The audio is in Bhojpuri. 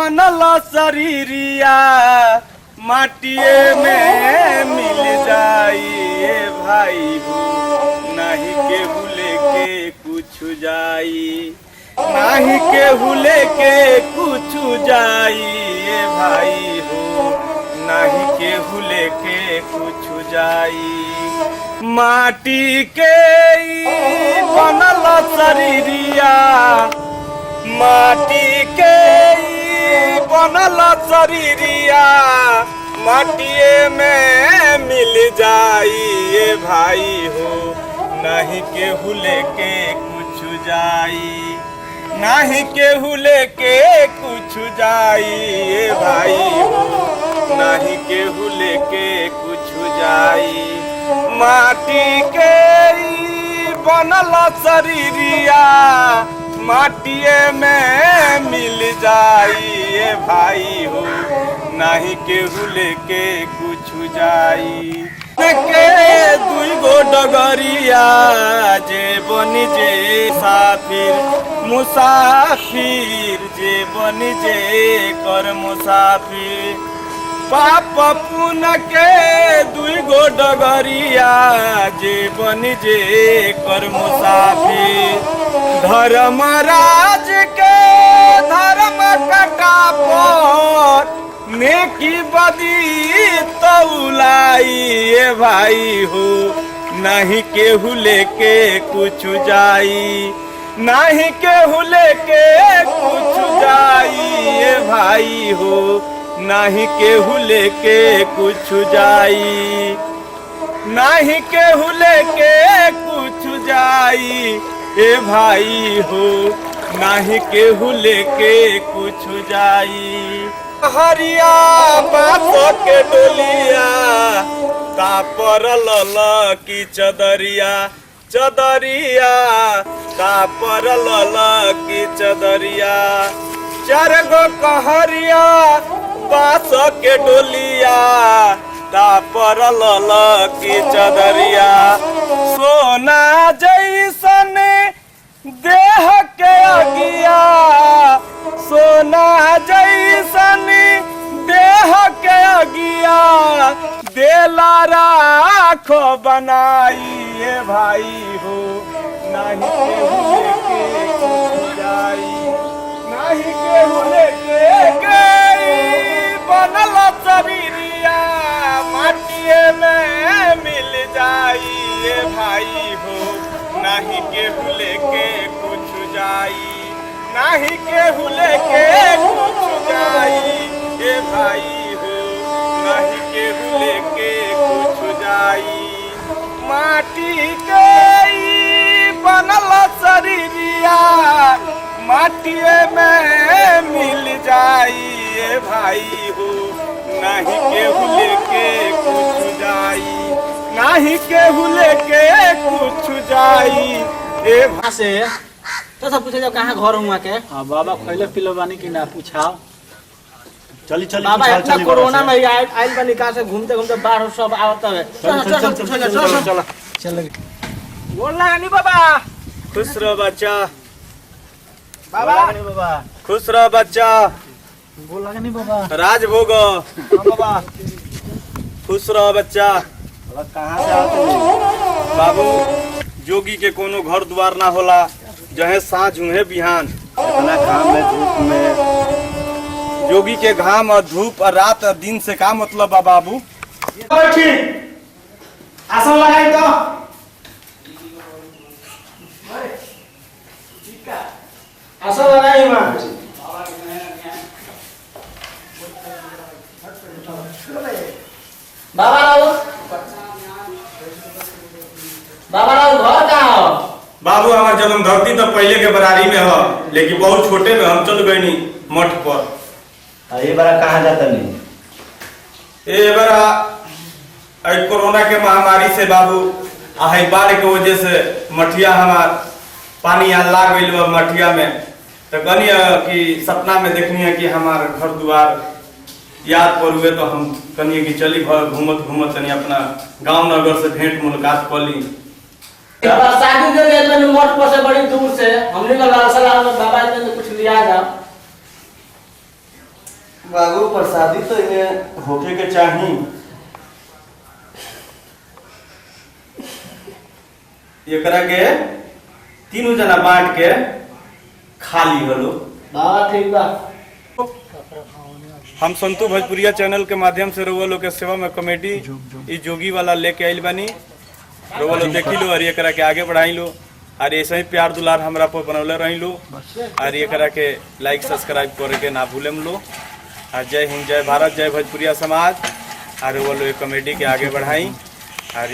बनल शरीरिया माटिए में मिल जाइए भाई हो, नहीं केहू लेके कुछ जाई, नहीं केहू लेके कुछ जाइए भाई हो, नहीं केहू लेके कुछ जाई। माटी के ई बनल शरीरिया माटी के ई बनल शरीरिया माटिए में मिल जाइए भाई हो, नहीं केहू लेके कुछ जाई, नहीं केहू लेके कुछ जाइए भाई हो, नहीं केहू लेके कुछ जाई। माटी के ई बनल शरीरिया माटिए में मिल जाइए भाई हो, नहीं केहू लेके कुछ जाई। के दुई गो डगरिया जे बनी जे साफिर मुसाफिर, जे बनी जे कर मुसाफिर, पाप पुन के दुई गो डगरिया जे बनी जे कर मुसाफिर। धर्मराज के धर्म कटा पर नेकी बदी तौलाइए भाई हो, नहीं केहू लेके कुछ जाई, नहीं केहू लेके कुछ जाइए भाई हो, नहीं केहू लेके कुछ जाई, नहीं केहू लेके कुछ जाई ए भाई हो, नहीं केहू लेके कुछ जाई। हरिया बात के डोलिया तापर लल की चदरिया, चदरिया तापर लल की चदरिया। चार गो कहरिया बास के डोलिया तापर लल की चदरिया। सोना जैसन देह के अगिया, सोना जैसन देह के अगिया, देला राख बनाइए भाई हो, नहीं केहू लेके कुछ जाई, नहीं केहू लेके बनल शरीरिया माटिए में मिल जाइए भाई हो, नहीं केहू लेके कुछ जाई, नहीं केहू लेके कुछ जाई ए भाई हो, नहीं केहू लेके कुछ जाई। माटी के ई बनल शरीरिया माटिए में मिल जाइए भाई हो, नहीं केहू लेके कुछ जाई, नहीं केहू लेके कुछ जाई ए भाई से तो सब पूछे जब कहाँ घर हुआ के। हां बाबा खइले पिलो बानी कि ना पूछाओ। चली चली बाबा इतना कोरोना में आइल बनी कहां से घूमते घूमते बाहर सब आवत है। चल चल बोल लगा नहीं बाबा। खुश रहो बच्चा, बाबा नहीं बाबा खुश रहो बच्चा, बोल लगा नहीं बाबा। राज भोग बाबा खुश रहो बच्चा। कहां से आते बाबू जोगी के कोनो घर द्वार ना होला, जहे सांझ उहे बिहान। इतना काम में धूप में जोगी के घाम और धूप और रात और दिन से का मतलब बा बाबू। बैठी आसन लगाई तो आसन लगाई मां। बाबा राव बाबा राव घर कहाँ हो? बाबू हमार जन्म धरती तो पहले के बरारी में हो, लेकिन बहुत छोटे में हम चल गए मठ पर। ये बार कहाँ जाता नहीं? ये बार कोरोना के महामारी से बाबू आई बाढ़ के वजह से मठिया हमार पानी यहाँ लाग गई मठिया में, तो कहनी कि सपना में देखनी है कि हमार घर द्वार याद पर हुए, तो हम कहनी कि चली घर घूमत घूमत तनी अपना गांव नगर से भेंट मुलाकात कर ली। शादी के लिए मैंने मठ पर से बड़ी दूर से हमने का लाल सलाम बाबा ने कुछ लिया था। बाबू प्रसादी तो इन्हें होके के चाहिए। एकरा के तीनों जना बांट के खाली हलो। बाबा ठीक बा। हम संतू भोजपुरिया चैनल के माध्यम से रउआ लोग के सेवा में कॉमेडी ई जोगी वाला लेके आइल बानी। रउआ लोग देखी लो और एकरा के आगे बढ़ाई लो और ऐसे ही प्यार दुलार हमरा पर बनौले रही लो और एकरा के लाइक सब्सक्राइब करे के ना भूलेम लो। और जय हिंद, जय भारत, जय भोजपुरिया समाज। और रउआ लोग कॉमेडी के आगे बढ़ाई और